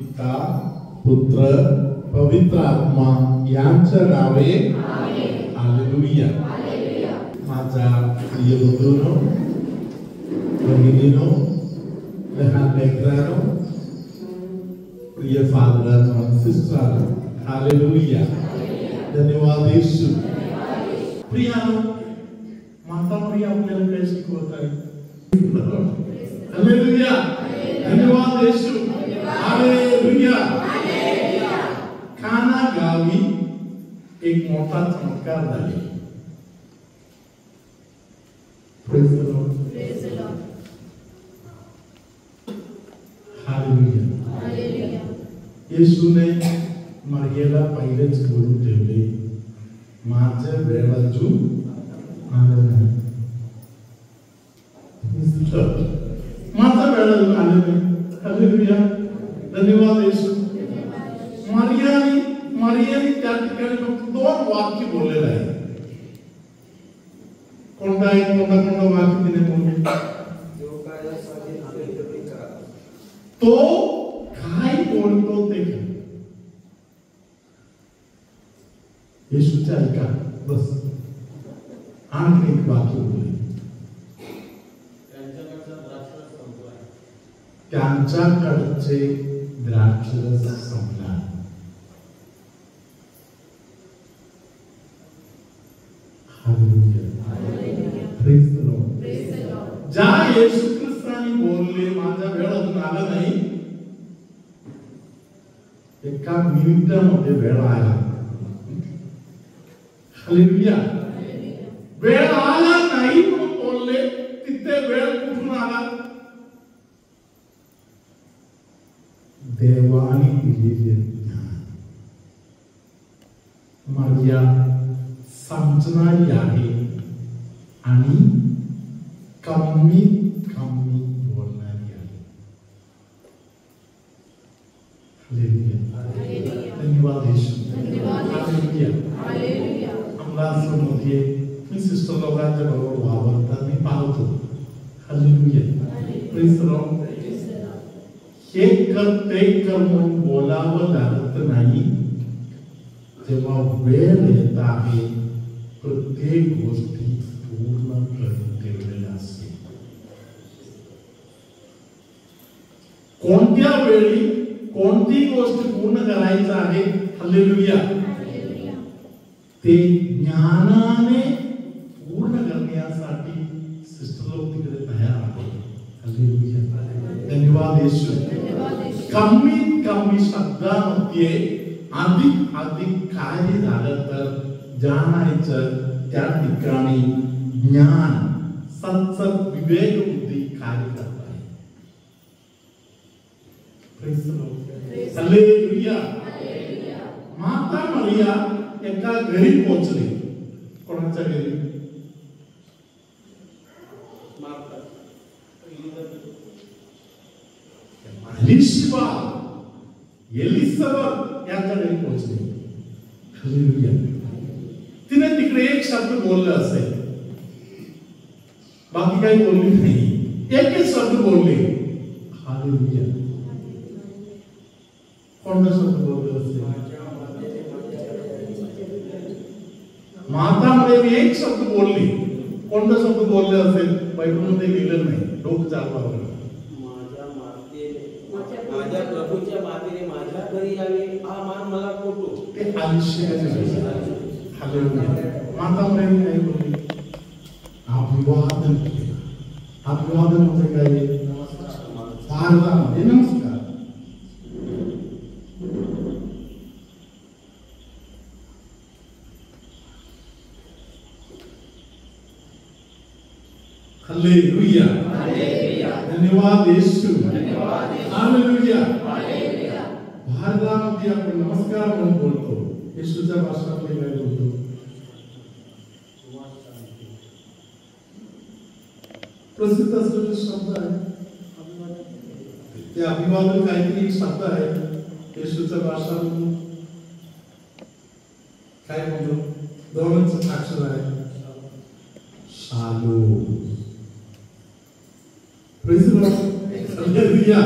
पिता पुत्र पवित्र आत्मा यांच्या नावे हालेलुया. माझ्या प्रिय बंधूंनो, भगिनींनो, लहान लेकरांनो, प्रिय फादरांनो आणि सिस्टरांनो, हालेलुया. धन्यवाद येशू. प्रियानो, माता मरिया आपल्याला काय शिकवत आहे? हालेलुया. धन्यवाद येशू. हालेलुया. काना गावी एक मोठा चमत्कार झाला. Praise the lord. हालेलुया. येशूने मरियाला पहिलेच बोलून ठेवले, माझ्या वेळ अजून आलं नाही. माझा वेळ अजून आलं नाही. हालेलुया. धन्यवाद येशू. मरियाने त्या ठिकाणी फक्त 2 वाक्य बोललेलं आहे. कोणता वाक्य तिने बोलले? तो काय बोलतो ते कर. येशूच्या ऐका बस. आणखी एक वाक्य बोलले, त्यांच्याकडचे द्राक्षरस संपला. Praise the Lord. ज्या येशू ख्रिस्ताने बोलले माझा वेळ अजून आला नाही, एका मिनिटामध्ये वेळ आला. हालेलुया. वेळ आला नाही म्हणून बोलले, तिथे वेळ कुठून आला? देवाने दिलेले ज्ञान. मरिया समजणारी आहे आणि कमीत कमी बोलणारी आहे. हालेलुया. धन्यवाद येशू. हालेलुया. अंगणामध्ये मी सिस्टर लोकांच्या बरोबर वावरतात मी पाहतो. हालेलुया. Praise the Lord. हे कर ते कर म्हणून बोलावं लागत नाही. जेव्हा वेळ येत आहे प्रत्येक गोष्टी पूर्ण करून ठेवलेल्या असते. कोणत्या वेळी कोणती गोष्ट पूर्ण करायचं आहे, हालेलुया, ते ज्ञानाने पूर्ण करण्यासाठी सिस्टर लोक तिकडे तयार आहेत. हालेलुया. धन्यवाद येशू. कमीत कमी शब्दामध्ये अधिक कार्य झालं तर जाणायचं त्या ठिकाणी ज्ञान सत्सत विवेक बुद्धी कार्य करत आहे. Praise the lord. हालेलुया. माता मरिया एका घरी पोहोचली. कोणाच्या घरी? एलिझाबेथ यांच्या घरी पोहोचली. हालेलुया. तिने तिकडे एक शब्द बोलला असेल, बाकी काही बोलली नाही. एकच शब्द बोलले. हालेलुया. कोणता शब्द बोलले असेल? मातामध्ये एक शब्द बोलली. कोणता शब्द बोलले असेल? बायबलमध्ये लिहिलं नाही. डोकं चालवा. माझ्या प्रभूच्या मातेने माझ्या घरी यावे हा मान मला कोटो. ते आयुष्याचे. हालेलुया. मातामध्ये काय बोलली? अभिवादन केलं. अभिवादन म्हणजे काय? भारतामध्ये नमस्कार. हालेलुया. धन्यवाद येशू. हालेलुया. भारतामध्ये आपण नमस्कार म्हणून बोलतो. येशूच्या भाषणामध्ये काय बोलतो? प्रसिद्ध असलेले शब्द आहे ते अभिवादन. काहीतरी शब्द आहे येशूच्या भाषणातून. काय म्हणतो? 2 अक्षर आहे. Shalom. Praise the lord. Hallelujah.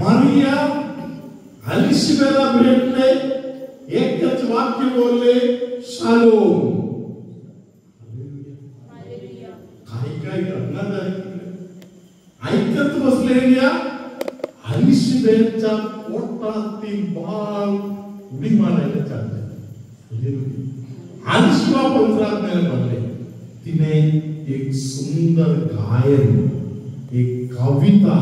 मरिया अलिशिबेला भेटले, एकच वाक्य बोलले, शालोम. काय घटना झाली? ऐकत बसलेल्या अलिशिबेच्या पोटातील बाळ उडी मारायला चालले. अलिशिबा पवित्रात्म्याने भरले. तिने एक सुंदर गायन, एक कविता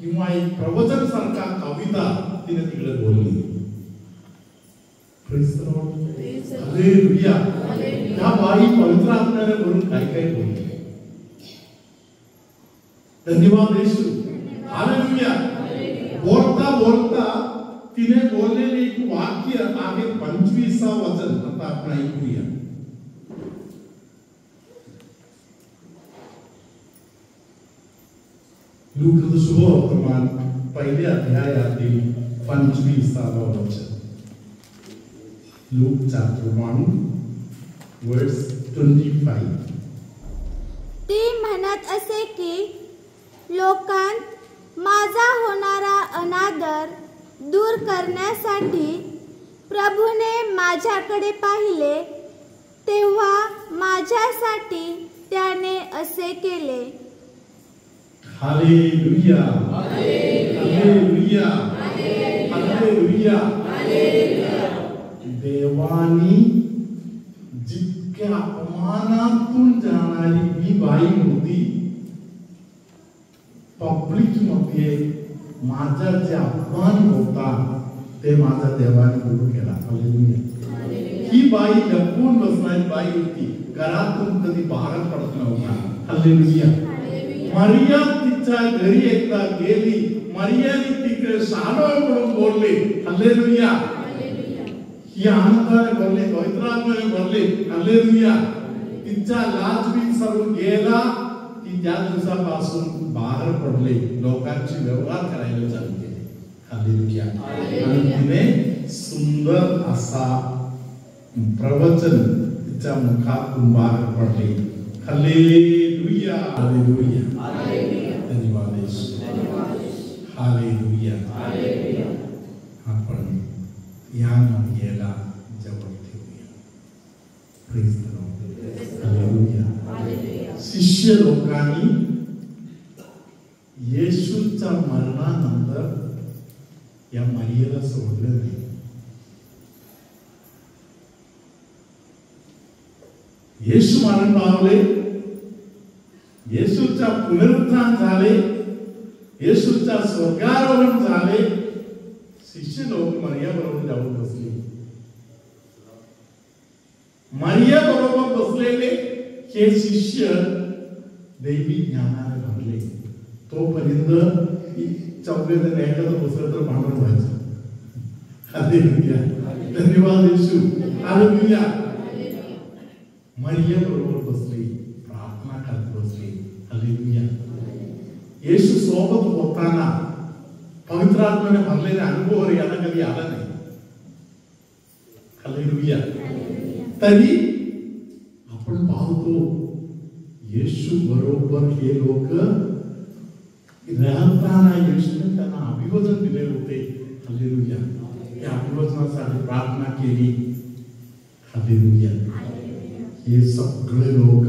किंवा एक प्रवचन सारखा कविता तिने तिकडे बोलली. Praise the lord. हालेलुया. त्या बाई पवित्र आत्म्याने भरून काय काय बोलली. धन्यवाद येशू. हालेलुया. बोलता बोलता तिने बोललेले एक वाक्य आहे 25वा वचन. आता आपण ऐकूया. लूका शुभवर्तमान पहिल्या अध्यायातील 25वा वचन. Luke chapter 1 verse 25. ती म्हणत असे की लोकांत माझा होणारा अनादर दूर करण्यासाठी प्रभूने माझ्याकडे पाहिले, तेव्हा माझ्यासाठी त्याने असे केले. हालेलुया. हालेलुया. हालेलुया. देवानी जितक्या अपमानातून जाणारी ही बाई होती, पब्लिक मध्ये माझा जे अपमान होता ते माझा देवाने दूर केला. हालेलुया. ही बाई लपून बसणारी बाई होती, घरातून कधी बाहेर पडत नव्हता. हालेलुया. मरिया तिच्या घरी एकदा गेली. मरियाने तिकडे शालोम म्हणून बोलले. हालेलुया. ही आनंदाने भरले, पवित्रात्म्याने भरले. हालेलुया. तिचा लाजबीज सर्व गेला. ती त्या दिवसापासून बाहेर पडले, लोकांची व्यवहार करायला चालू केले. हालेलुया. आणि तिने सुंदर असा प्रवचन तिच्या मुखातून बाहेर पडले. हालेलुया. हालेलुया. धन्यवाद येशू. हालेलुया. आपण या महिलेला जवळ ठेवूया. Praise the lord. हालेलुया. शिष्य लोकांनी येशूच्या मरणानंतर या महिलेला सोडलं नाही. येशू मरण पावले, येशूचा पुनरुत्थान झाले, येशूचा स्वर्गारोहण झाले. शिष्य लोक मरिया बरोबर जाऊन बसले. मरिया बरोबर बसलेले हे शिष्य दैवी ज्ञानाने भरले. तोपर्यंत चौघेजण एखादं बसलं तर भांडण व्हायचं. हालेलुया. धन्यवाद येशू. हालेलुया. मरिया बरोबर बसले, प्रार्थना करत बसले. हालेलुया. येशू सोबत होताना पवित्र आत्म्याने भरलेले अनुभव याला कधी आला नाही. हालेलुया. तरी आपण पाहतो येशू बरोबर हे लोक राहताना येशूने त्यांना अभिवचन दिले होते. हालेलुया. या अभिवचनासाठी प्रार्थना केली. हालेलुया. हे सगळे लोक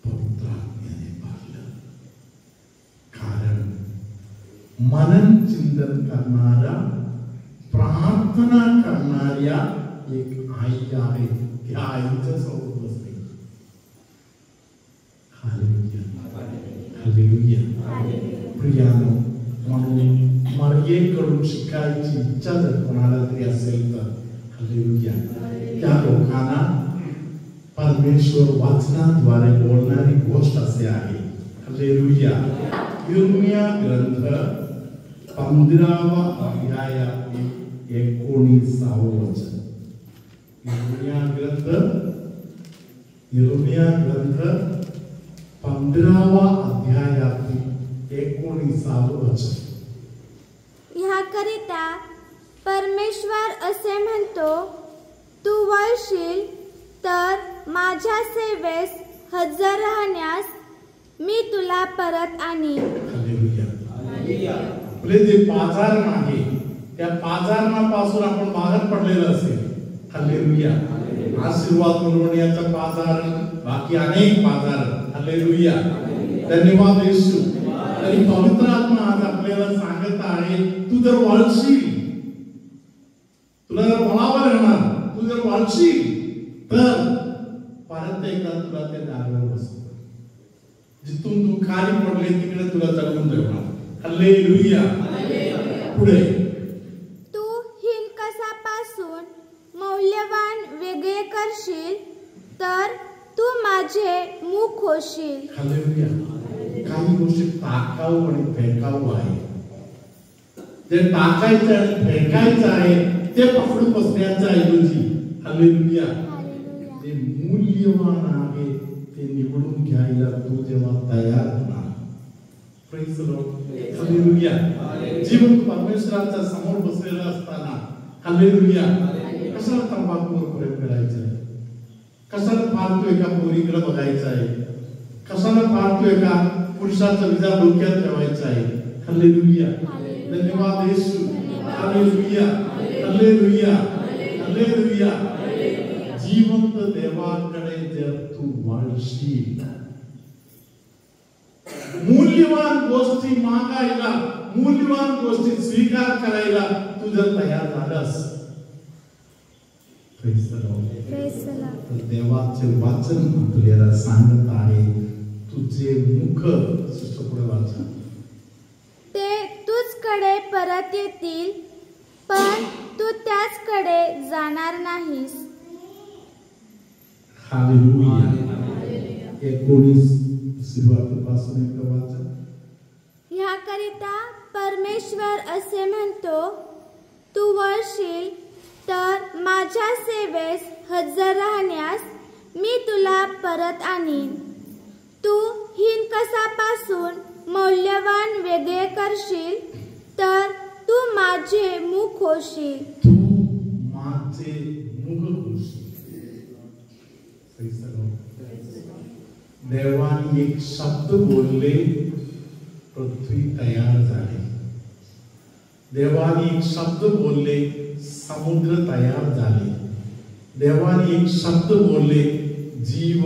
पवित्र आत्म्याने भरलं. कारण मनन चिंतन करणारा, प्रार्थना करणाऱ्या एक आई आहे. त्या आईच्या सोबत बसते. हालेलुया. हालेलुया. प्रियानो, म्हणून मरियेकडून शिकायची इच्छा जर कोणाला तरी असेल तर हालेलुया, त्या लोकांना परमेश्वर वचनाद्वारे बोलणारी गोष्ट असे आहे. हालेलुया. यिर्मया ग्रंथ 15वा अध्यायातील 19वे वचन. यिर्मया ग्रंथ 15वा अध्यायातील 19वे वचन. ह्याकरिता परमेश्वर असे म्हणतो, तू वळशील तर माझ्या सेवेस हजर राहण्यास मी तुला परत आणीन. हालेलुया. आपले जे पाजारण आहे त्या पाजारणापासून आपण बाहेर पडलेलं असेल. हालेलुया. आशीर्वाद मिळवण्याचं पाजारण, बाकी अनेक पाजारण. हालेलुया. धन्यवाद येशू. तरी पवित्र आत्मा आज आपल्याला सांगत आहे, तू जर वळशील, तुला जर वळावं लागणार, तू जर वळशील तर परत एकदा तुला त्या जागेवर बसवतो. जिथून तू खाली पडले तिकडे तुला चढवून ठेवणार. हालेलुया. पुढे तू हिणकसापासून मौल्यवान वेगळे करशील तर तू माझे मुख होशील. हालेलुया. काही गोष्टी टाकाऊ आणि फेकाऊ आहे. जे टाकायचं आणि फेकायचं आहे ते पकडून बसण्याच्या ऐवजी हालेलुया ते मूल्यवान आहे ते निवडून घ्यायला तू जेव्हा तयार होणार. Praise the lord. हालेलुया. जीवन परमेश्वराच्या समोर बसलेला असताना हालेलुया कशाला तंबाखूवर प्रेम करायचं आहे, कशाला फालतू एका पोरीकडे बघायचं आहे, कशाला फालतू एका पुरुषाचा विचार डोक्यात ठेवायचा आहे. हालेलुया. धन्यवाद येशू. हालेलुया. हालेलुया. हालेलुया. जिवंत देवाकडे जर तू वळशील, मूल्यवान गोष्टी मागायला, मूल्यवान गोष्टी स्वीकार करायला तू जर तयार झालास, तर देवाचे वाचन आपल्याला सांगत आहे, तुझे मुख पुढे वाचा, ते तुझकडे परत येतील पण तू त्याचकडे जाणार नाहीस. हालेलुया. 19 सुरुवातीपासून एकदा वाचा. ह्याकरिता परमेश्वर असे म्हणतो, तू वळशील तर माझ्या सेवेस हजर राहण्यास मी तुला परत आणीन. तू हिणकसापासून मौल्यवान वेगळे करशील तर तू माझे मुख होशील. तू माझे मुख होशील. देवाने एक शब्द बोलले, पृथ्वी तयार झाली. देवाने एक शब्द बोलले, समुद्र तयार झाले. देवाने एक शब्द बोलले, जीव,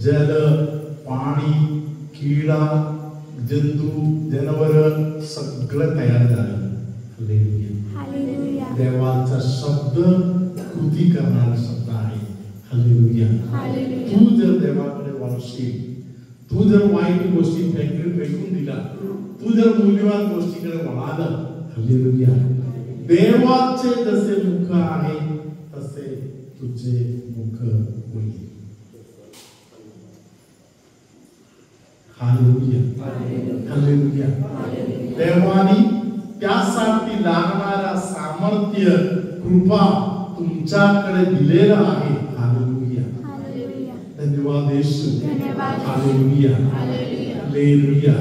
जल, पाणी, किडा, जंतू, जनावर सगळं तयार झालं. हालेलुया. देवाचा शब्द कृती करणारा शब्द आहे. हालेलुया. तू जर देवाकडे वळशील, तू जर वाईट गोष्टी फेकून दिला, तू जर मूल्यवान गोष्टीकडे वळाला, हालेलुया, देवाचे जसे मुख आहे तसे तुझे मुख होईल. हालेलुया. हालेलुया. देवानी त्यासाठी लागणारा सामर्थ्य, कृपा तुमच्याकडे दिलेला आहे. हालेलुया. धन्यवाद येशू. हालेलुया. हालेलुया.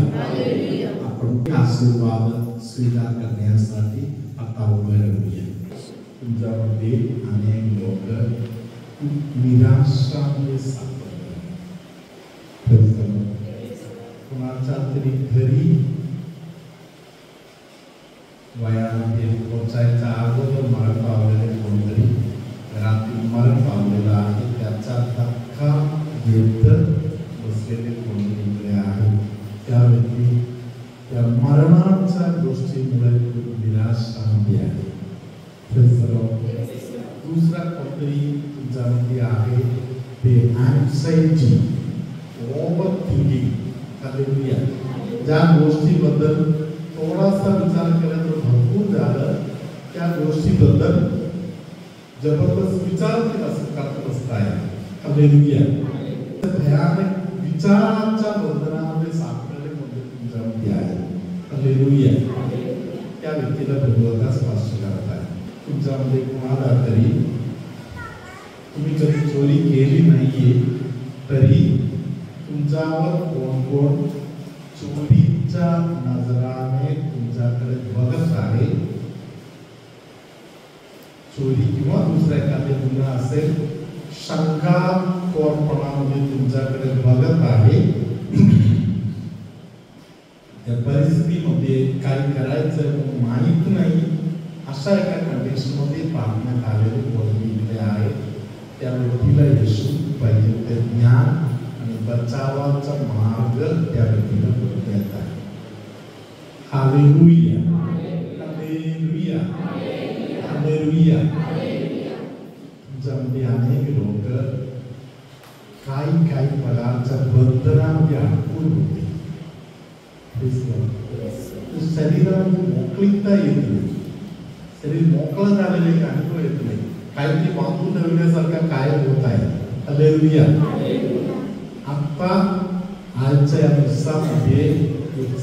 आपण आशीर्वाद स्वीकार करण्यासाठी आता उभे राहूया. तुमच्यामध्ये अनेक लोक निराशामध्ये सापडतात. कुणाच्या तरी घरी वयामध्ये पोचायच्या अगोदर मरण पावलेले कोणतरी घरातील मरण पावलेला आहे, त्याचा धक्का घेत बसलेले कोणतरी आहे. त्या व्यक्ती त्या मरणाच्या गोष्टीमुळे खूप निराशामध्ये आहे. दुसरा कोणतरी तुमच्यामध्ये आहे ते अँक्साइटी, ओव्हर थिंकिंग. हालेलुया. ज्या गोष्टीबद्दल थोडासा विचार केला तर भरपूर झालं, त्या गोष्टीबद्दल जबरदस्त विचार करत असताय. हालेलुया. भयानक विचारांच्या बंधनामध्ये सापडले म्हणजे तुमच्यामध्ये आहे. हालेलुया. त्या व्यक्तीला प्रभुता स्पर्श करत आहे. तुमच्यामध्ये कोणाला तरी तुम्ही कधी चोरी केली नाहीये तरी तुमच्यावर कोण कोण चोरीच्या नजराने तुमच्याकडे बघत आहे. चोरी किंवा दुसऱ्या एखादे गुन्हा असेल, शंकास्पदपणामध्ये तुमच्याकडे बघत आहे. या परिस्थितीमध्ये काय करायचं माहित नाही अशा एका कंडिशनमध्ये पाहण्यात आलेले पोरगी इकडे आहे. त्या व्यक्तीला येशू पाहिजे ते ज्ञान आणि बचावाचा मार्ग त्या व्यक्तीला देत आहे. Hallelujah, hallelujah, hallelujah. तुमच्यामध्ये अनेक लोक काही प्रकारच्या बंधनामध्ये अडकून होते. शरीरामध्ये मोकळीकता येत नाही. शरीर मोकळं झालेले अनुभव येत नाही. काहीतरी बांधून ठेवण्यासारखं काय होत आहे. हालेलुया. आता आजच्या या दिवसामध्ये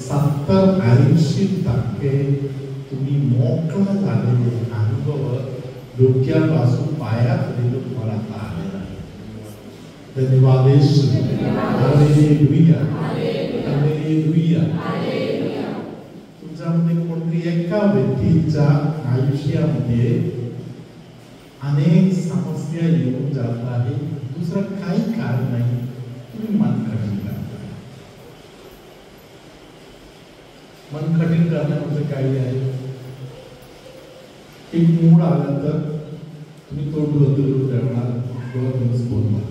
70-80% तुम्ही मोकळं झालेले अनुभव डोक्यापासून पायापर्यंत तुम्हाला आलेला आहे. धन्यवाद येशू. Hallelujah, hallelujah. तुमच्यामध्ये कोणतरी एका व्यक्तीच्या आयुष्यामध्ये अनेक समस्या येऊन जात आहे. दुसरं काही कारण नाही, तुम्ही मन कठीण करता. मन कठीण करण्यामध्ये काही आहे. एक मूड आला तर तुम्ही तो डोळं ठेवणार, 2 दिवस बोलणार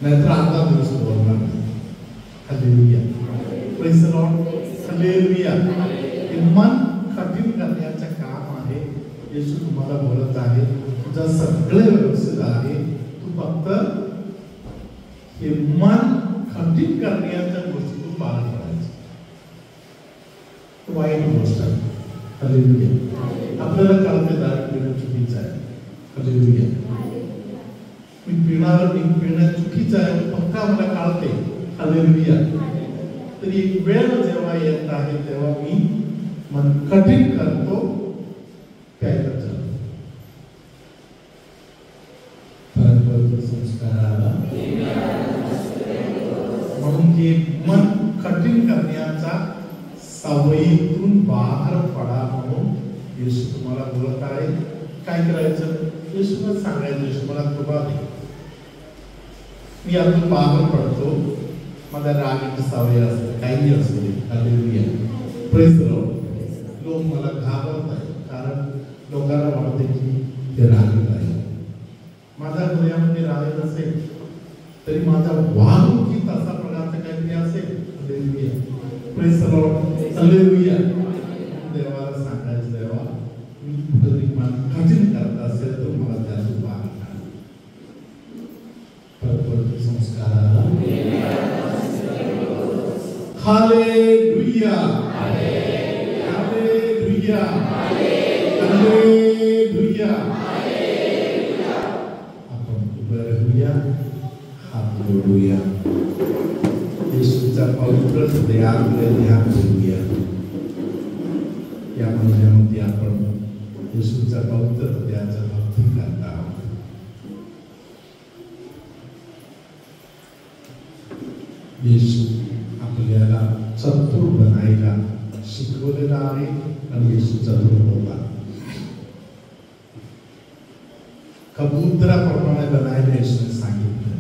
नाहीतर अर्धा दिवस बोलणार नाही. Hallelujah, praise the lord, hallelujah. मन कठीण करण्याचं काम आहे. येशू तुम्हाला बोलत आहे, तुझं सगळं व्यवस्थित आहे, तू फक्त हे मन कठीण करण्याच्या गोष्टी तू पालन करायचं. वाईट गोष्ट आहे. हालेलुया. आपल्याला कळते दारू पिणं चुकीचं आहे. हालेलुया. मी पिणं चुकीचं आहे फक्त मला कळते. हालेलुया. तरी एक वेळ जेव्हा येत आहे तेव्हा मी मन कठीण करतो, प्यायला जातो. संस्कार आला म्हणून हे मन कठीण करण्याचा सवयीतून बाहेर पडा म्हणून येशू तुम्हाला बोलत आहे. काय करायचं? येशूला सांगायचं, येशू मला कृपा दे, मी यातून बाहेर पडतो. माझ्या रागाची सवय असते, काही असू दे. Hallelujah, praise the lord. लोक मला घाबरत आहेत कारण लोकांना वाटते की ते रागीत आहे. माझ्या हृदयामध्ये राग नसेल तरी माझा वागणुकीत असा प्रकारचा काहीतरी असेल. Hallelujah, praise the lord, hallelujah. देवाला सांगायचं, देवा मी कुठेतरी मन कठीण करत असेल तर मला त्यातून बाहेर काढ. परत संस्काराला हालेलुया, हालेलुया, हालेलुया. आपण उभं राहूया, हात जोडूया, येशूचा पवित्र हृदयाकडे ध्यान करूया. या महिन्यामध्ये आपण येशूचा पवित्र हृदयाचा भक्ती करता आहोत. येशू आपल्याला चतुर बनायला शिकवलेला आहे आणि येशू चतुर होता. कबूतराप्रमाणे बनायला येशूने सांगितलं.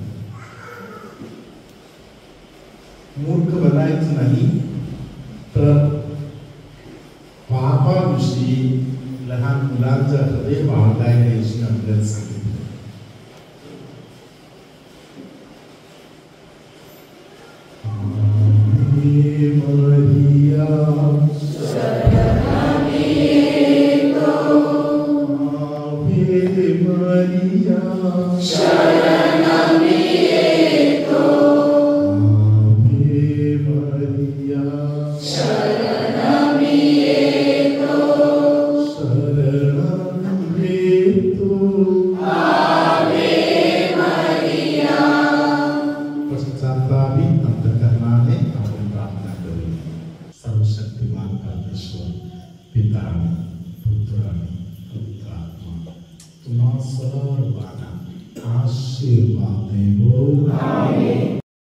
मूर्ख बनायचं नाही तर पापाविषयी लहान मुलांचा हृदय बाळगायला येशूने आपल्याला सांगितलं. Maria, आशीर्वाद देवो. आमीन.